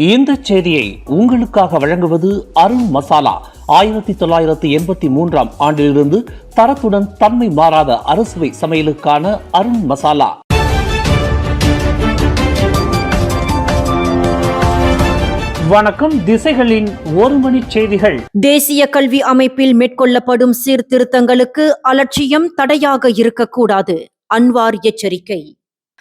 இந்த செய்தியை உங்களுக்காக வழங்குவது அருண் மசாலா. 1983 ஆண்டிலிருந்து தரத்துடன் தன்மை மாறாத அறுசுவை சமையலுக்கான அருண் மசாலா. வணக்கம். திசைகளின் ஒரு மணி செய்திகள். தேசிய கல்வி அமைப்பில் மேற்கொள்ளப்படும் சீர்திருத்தங்களுக்கு அலட்சியம் தடையாக இருக்கக்கூடாது. அன்வார் எச்சரிக்கை.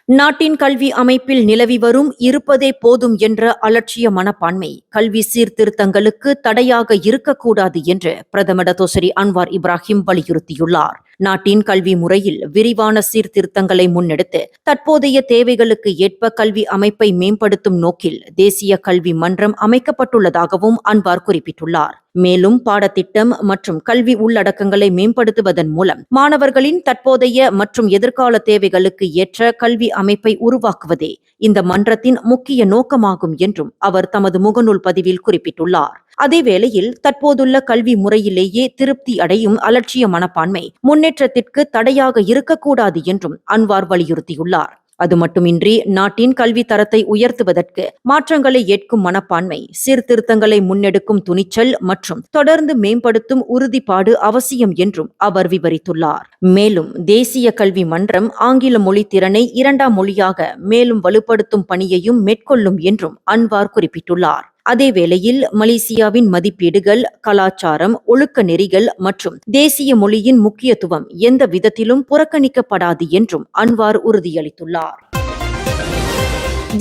நாட்டின் கல்வி அமைப்பில் நிலவி வரும் இருப்பதே போதும் என்ற அலட்சிய மனப்பான்மை கல்வி சீர்திருத்தங்களுக்கு தடையாக இருக்கக்கூடாது என்று பிரதமர் டத்தோசரி அன்வார் இப்ராஹிம் வலியுறுத்தியுள்ளார். நாட்டின் கல்வி முறையில் விரிவான சீர்திருத்தங்களை முன்னெடுத்து தற்போதைய தேவைகளுக்கு ஏற்ப கல்வி அமைப்பை மேம்படுத்தும் நோக்கில் தேசிய கல்வி மன்றம் அமைக்கப்பட்டுள்ளதாகவும் அன்வார் குறிப்பிட்டுள்ளார். மேலும் பாடத்திட்டம் மற்றும் கல்வி உள்ளடக்கங்களை மேம்படுத்துவதன் மூலம் மாணவர்களின் தற்போதைய மற்றும் எதிர்கால தேவைகளுக்கு ஏற்ற கல்வி அமைப்பை உருவாக்குவதே இந்த மன்றத்தின் முக்கிய நோக்கமாகும் என்றும் அவர் தமது முகநூல் பதிவில் குறிப்பிட்டுள்ளார். அதேவேளையில் தற்போதுள்ள கல்வி முறையிலேயே திருப்தி அடையும் அலட்சிய மனப்பான்மை முன்னேற்றத்திற்கு தடையாக இருக்கக்கூடாது என்றும் அன்வார் வலியுறுத்தியுள்ளார். அது மட்டுமின்றி நாட்டின் கல்வி தரத்தை உயர்த்துவதற்கு மாற்றங்களை ஏற்கும் மனப்பான்மை, சீர்திருத்தங்களை முன்னெடுக்கும் துணிச்சல் மற்றும் தொடர்ந்து மேம்படுத்தும் உறுதிப்பாடு அவசியம் என்றும் அவர் விவரித்துள்ளார். மேலும் தேசிய கல்வி மன்றம் ஆங்கில மொழி திறனை 2ஆம் மொழியாக மேலும் வலுப்படுத்தும் பணியையும் மேற்கொள்ளும் என்றும் அன்வார் குறிப்பிட்டுள்ளார். அதேவேளையில் மலேசியாவின் மதிப்பீடுகள், கலாச்சாரம், ஒழுக்க நெறிகள் மற்றும் தேசிய மொழியின் முக்கியத்துவம் எந்த விதத்திலும் புறக்கணிக்கப்படாது என்றும் அன்வார் உறுதியளித்துள்ளார்.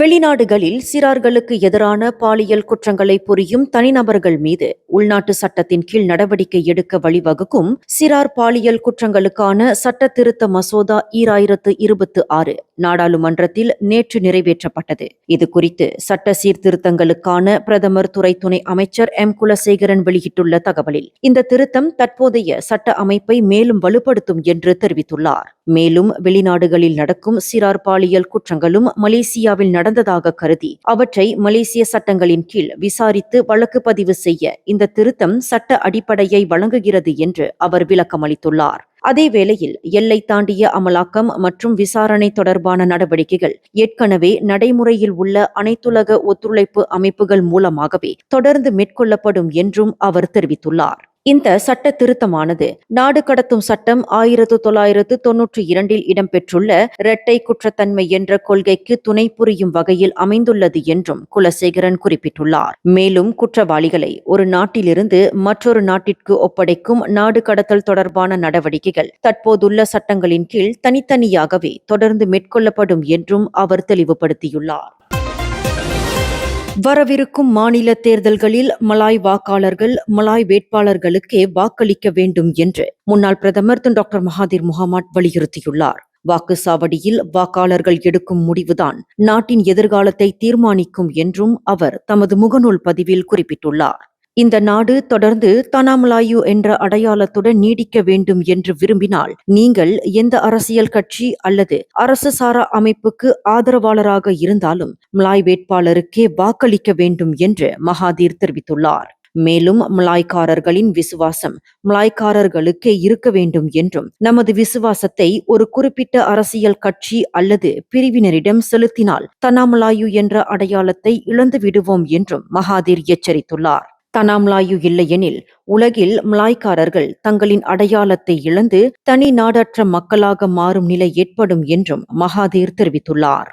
வெளிநாடுகளில் சிறார்களுக்கு எதிரான பாலியல் குற்றங்களை புரியும் தனிநபர்கள் மீது உள்நாட்டு சட்டத்தின் கீழ் நடவடிக்கை எடுக்க வழிவகுக்கும் சிறார் பாலியல் குற்றங்களுக்கான சட்ட திருத்த மசோதா 2026 நாடாளுமன்றத்தில் நேற்று நிறைவேற்றப்பட்டது. இது குறித்து சட்ட சீர்திருத்தங்களுக்கான பிரதமர் துறை துணை அமைச்சர் எம் குலசேகரன் வெளியிட்டுள்ள தகவலில் இந்த திருத்தம் தற்போதைய சட்ட அமைப்பை மேலும் வலுப்படுத்தும் என்று தெரிவித்துள்ளார். மேலும் வெளிநாடுகளில் நடக்கும் சிறார் பாலியல் குற்றங்களும் மலேசியாவில் நடந்ததாக கருதி அவற்றை மலேசிய சட்டங்களின் கீழ் விசாரித்து வழக்கு பதிவு செய்ய இந்த திருத்தம் சட்ட அடிப்படையை வழங்குகிறது என்று அவர் விளக்கமளித்துள்ளார். அதேவேளையில் எல்லை தாண்டிய அமலாக்கம் மற்றும் விசாரணை தொடர்பான நடவடிக்கைகள் ஏற்கனவே நடைமுறையில் உள்ள அனைத்துலக ஒத்துழைப்பு அமைப்புகள் மூலமாகவே தொடர்ந்து மேற்கொள்ளப்படும் என்றும் அவர் தெரிவித்துள்ளார். இந்த சட்ட திருத்தமானது நாடு கடத்தும் சட்டம் 1992 இடம்பெற்றுள்ள இரட்டை குற்றத்தன்மை என்ற கொள்கைக்கு துணை புரியும் வகையில் அமைந்துள்ளது என்றும் குலசேகரன் குறிப்பிட்டுள்ளார். மேலும் குற்றவாளிகளை ஒரு நாட்டிலிருந்து மற்றொரு நாட்டிற்கு ஒப்படைக்கும் நாடு கடத்தல் தொடர்பான நடவடிக்கைகள் தற்போதுள்ள சட்டங்களின் கீழ் தனித்தனியாகவே தொடர்ந்து மேற்கொள்ளப்படும் என்றும் அவர் தெளிவுபடுத்தியுள்ளார். வரவிருக்கும் மாநில தேர்தல்களில் மலாய் வாக்காளர்கள் மலாய் வேட்பாளர்களுக்கே வாக்களிக்க வேண்டும் என்று முன்னாள் பிரதமர் டாக்டர் மகாதீர் முகமது வலியுறுத்தியுள்ளார். வாக்குச்சாவடியில் வாக்காளர்கள் எடுக்கும் முடிவுதான் நாட்டின் எதிர்காலத்தை தீர்மானிக்கும் என்றும் அவர் தமது முகநூல் பதிவில் குறிப்பிட்டுள்ளார். இந்த நாடு தொடர்ந்து தனாமலாயு என்ற அடையாளத்துடன் நீடிக்க வேண்டும் என்று விரும்பினால் நீங்கள் எந்த அரசியல் கட்சி அல்லது அரசு சாரா அமைப்புக்கு ஆதரவாளராக இருந்தாலும் மலாய் வேட்பாளருக்கே வாக்களிக்க வேண்டும் என்று மகாதீர் தெரிவித்துள்ளார். மேலும் மலாய்க்காரர்களின் விசுவாசம் மலாய்க்காரர்களுக்கே இருக்க வேண்டும் என்றும் நமது விசுவாசத்தை ஒரு குறிப்பிட்ட அரசியல் கட்சி அல்லது பிரிவினரிடம் செலுத்தினால் தனாமலாயு என்ற அடையாளத்தை இழந்து விடுவோம் என்றும் மகாதீர் எச்சரித்துள்ளார். தனாமலாயு இல்லையெனில் உலகில் மலாய்க்காரர்கள் தங்களின் அடையாளத்தை இழந்து தனி நாடற்ற மக்களாக மாறும் நிலை ஏற்படும் என்றும் மகாதீர் தெரிவித்துள்ளார்.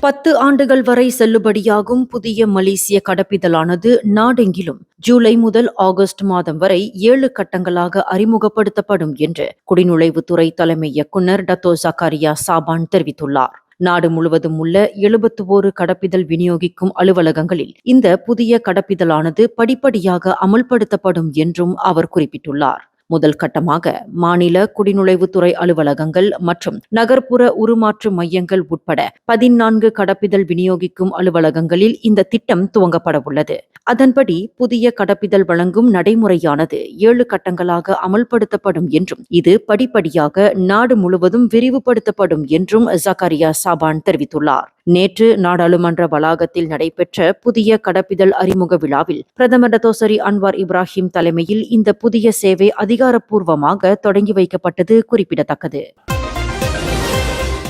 10 ஆண்டுகள் வரை செல்லுபடியாகும் புதிய மலேசிய கடப்பிதழானது நாடெங்கிலும் ஜூலை முதல் ஆகஸ்ட் மாதம் வரை 7 கட்டங்களாக அறிமுகப்படுத்தப்படும் என்று குடிநுழைவுத்துறை தலைமை இயக்குநர் டத்தோ ஜக்காரியா சாபான் தெரிவித்துள்ளார். நாடு முழுவதும் உள்ள 71 கடப்பிதழ் விநியோகிக்கும் அலுவலகங்களில் இந்த புதிய கடப்பிதழானது படிப்படியாக அமல்படுத்தப்படும் என்றும் அவர் குறிப்பிட்டுள்ளார். முதல் கட்டமாக மாநில குடிநுழைவுத்துறை அலுவலகங்கள் மற்றும் நகர்ப்புற உருமாற்று மையங்கள் உட்பட 14 கடப்பிதழ் விநியோகிக்கும் அலுவலகங்களில் இந்த திட்டம் துவங்கப்பட உள்ளது. அதன்படி புதிய கடப்பிதழ் வழங்கும் நடைமுறையானது 7 கட்டங்களாக அமல்படுத்தப்படும் என்றும் இது படிப்படியாக நாடு முழுவதும் விரிவுபடுத்தப்படும் என்றும் ஜக்காரியா சாபான் தெரிவித்துள்ளார். நேற்று நாடாளுமன்ற வளாகத்தில் நடைபெற்ற புதிய கடப்பிதழ் அறிமுக விழாவில் பிரதமர் டத்தோசரி அன்வார் இப்ராஹிம் தலைமையில் இந்த புதிய சேவை அதிகாரப்பூர்வமாக தொடங்கி வைக்கப்பட்டது குறிப்பிடத்தக்கது.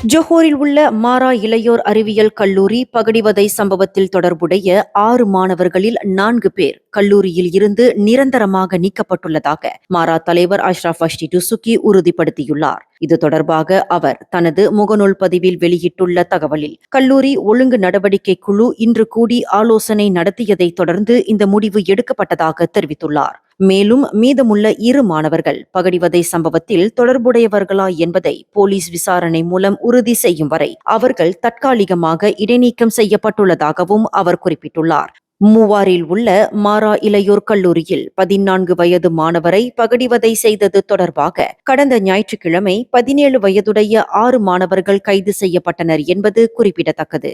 ஜொஹோரில் உள்ள மாரா இளையோர் அறிவியல் கல்லூரி பகடிவதை சம்பவத்தில் தொடர்புடைய 6 மாணவர்களில் 4 பேர் கல்லூரியில் இருந்து நிரந்தரமாக நீக்கப்பட்டுள்ளதாக மாரா தலைவர் அஷ்ரப் அஷ்டி டுசுகி உறுதிப்படுத்தியுள்ளார். இது தொடர்பாக அவர் தனது முகநூல் பதிவில் வெளியிட்டுள்ள தகவலில், கல்லூரி ஒழுங்கு நடவடிக்கை குழு இன்று கூடி ஆலோசனை நடத்தியதை தொடர்ந்து இந்த முடிவு எடுக்கப்பட்டதாக தெரிவித்துள்ளார். மேலும் மீதமுள்ள 2 மாணவர்கள் பகடிவதை சம்பவத்தில் தொடர்புடையவர்களா என்பதை போலீஸ் விசாரணை மூலம் உறுதி செய்யும் வரை அவர்கள் தற்காலிகமாக இடைநீக்கம் செய்யப்பட்டுள்ளதாகவும் அவர் குறிப்பிட்டுள்ளார். மூவாரில் உள்ள மாரா இளையோர் கல்லூரியில் 14 வயது மாணவரை பகடிவதை செய்தது தொடர்பாக கடந்த ஞாயிற்றுக்கிழமை 17 வயதுடைய 6 மாணவர்கள் கைது செய்யப்பட்டனர் என்பது குறிப்பிடத்தக்கது.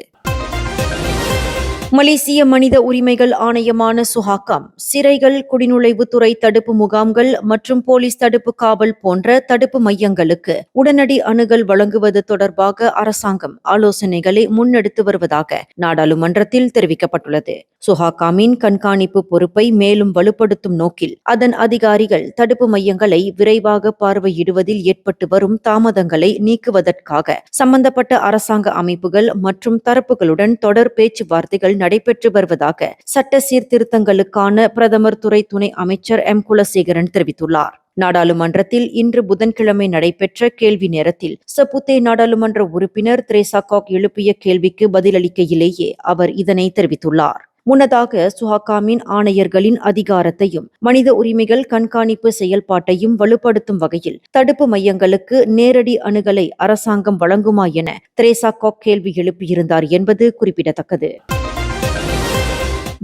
மலேசிய மனித உரிமைகள் ஆணையமான சுஹாக்கம் சிறைகள், குடிநுழைவுத்துறை தடுப்பு முகாம்கள் மற்றும் போலீஸ் தடுப்பு காவல் போன்ற தடுப்பு மையங்களுக்கு உடனடி அணுகல் வழங்குவது தொடர்பாக அரசாங்கம் ஆலோசனைகளை முன்னெடுத்து வருவதாக நாடாளுமன்றத்தில் தெரிவிக்கப்பட்டுள்ளது. சுஹாக்காமின் கண்காணிப்பு பொறுப்பை மேலும் வலுப்படுத்தும் நோக்கில் அதன் அதிகாரிகள் தடுப்பு மையங்களை விரைவாக பார்வையிடுவதில் ஏற்பட்டு வரும் தாமதங்களை நீக்குவதற்காக சம்பந்தப்பட்ட அரசாங்க அமைப்புகள் மற்றும் தரப்புகளுடன் தொடர் பேச்சுவார்த்தைகள் நடைபெற்று வருவதாக சட்ட சீர்திருத்தங்களுக்கான பிரதமர் துறை துணை அமைச்சர் எம் குலசேகரன் தெரிவித்துள்ளார். நாடாளுமன்றத்தில் இன்று புதன்கிழமை நடைபெற்ற கேள்வி நேரத்தில் சப்புத்தே நாடாளுமன்ற உறுப்பினர் திரேசா காக் எழுப்பிய கேள்விக்கு பதிலளிக்கையிலேயே அவர் இதனை தெரிவித்துள்ளார். முன்னதாக சுஹாக்காமின் ஆணையர்களின் அதிகாரத்தையும் மனித உரிமைகள் கண்காணிப்பு செயல்பாட்டையும் வலுப்படுத்தும் வகையில் தடுப்பு மையங்களுக்கு நேரடி அணுகலை அரசாங்கம் வழங்குமா என திரேசா காக் கேள்வி எழுப்பியிருந்தார் என்பது குறிப்பிடத்தக்கது.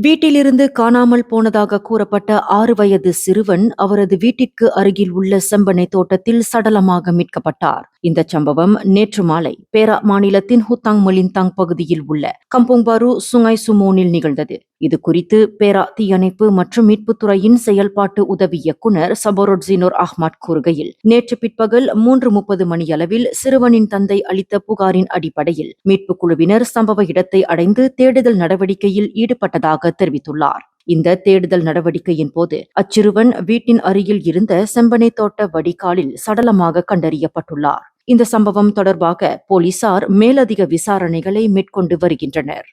வீட்டிலிருந்து காணாமல் போனதாக கூறப்பட்ட 6 வயது சிறுவன் அவரது வீட்டிற்கு அருகில் உள்ள செம்பனை தோட்டத்தில் சடலமாக மீட்கப்பட்டார். இந்த சம்பவம் நேற்று மாலை பேரா மாநிலத்தின் ஹுத்தாங் மலிந்தாங் பகுதியில் உள்ள கம்புங்பாரு சுங்காய் சுமோனில் நிகழ்ந்தது. இது குறித்து பேரா தீயணைப்பு மற்றும் மீட்புத்துறையின் செயல்பாட்டு உதவி இயக்குனர் சபோரோட்ஜினோர் அஹ்மத் கூறுகையில், நேற்று பிற்பகல் 3:30 மணியளவில் சிறுவனின் தந்தை அளித்த புகாரின் அடிப்படையில் மீட்பு குழுவினர் சம்பவ இடத்தை அடைந்து தேடுதல் நடவடிக்கையில் ஈடுபட்டதாக தெரிவித்துள்ளார். இந்த தேடுதல் நடவடிக்கையின் போது அச்சிறுவன் வீட்டின் அருகில் இருந்த செம்பனை தோட்ட வடிகாலில் சடலமாக கண்டறியப்பட்டுள்ளார். இந்த சம்பவம் தொடர்பாக போலீசார் மேலதிக விசாரணைகளை மேற்கொண்டு வருகின்றனர்.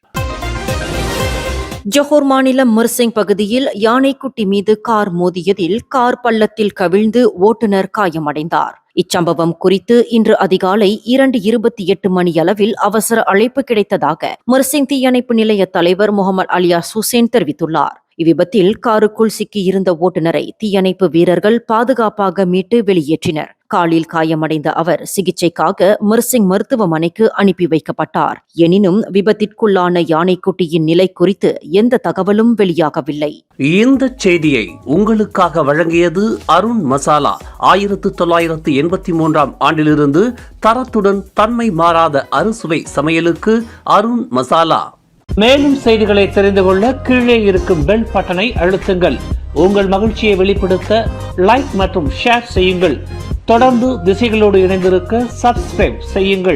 ஜொஹோர் மாநிலம் மர்சிங் பகுதியில் யானைக்குட்டி மீது கார் மோதியதில் கார் பள்ளத்தில் கவிழ்ந்து ஓட்டுநர் காயமடைந்தார். இச்சம்பவம் குறித்து இன்று அதிகாலை 2:28 மணியளவில் அவசர அழைப்பு கிடைத்ததாக மர்சிங் தீயணைப்பு நிலைய தலைவர் முகமது அலியாஸ் ஹுசேன் தெரிவித்துள்ளார். இவ்விபத்தில் காருக்குள் சிக்கியிருந்த ஓட்டுநரை தீயணைப்பு வீரர்கள் பாதுகாப்பாக மீட்டு வெளியேற்றினர். காலில் காயமடைந்த அவர் சிகிச்சைக்காக மர்சிங் மருத்துவமனைக்கு அனுப்பி வைக்கப்பட்டார். எனினும் விபத்திற்குள்ளான யானைக்குட்டியின் நிலை குறித்து எந்த தகவலும் வெளியாகவில்லை. இந்த செய்தியை உங்களுக்காக வழங்கியது அருண் மசாலா. 1983ஆம் ஆண்டிலிருந்து தரத்துடன் தன்மை மாறாத அறுசுவை சமையலுக்கு அருண் மசாலா. மேலும் செய்திகளை தெரிந்து கொள்ள கீழே இருக்கும் பெல் பட்டனை அழுத்துங்கள். உங்கள் மகிழ்ச்சியை வெளிப்படுத்த லைக் மற்றும் ஷேர் செய்யுங்கள். தொடர்ந்து திசைகளோடு இணைந்திருக்க சப்ஸ்கிரைப் செய்யுங்கள்.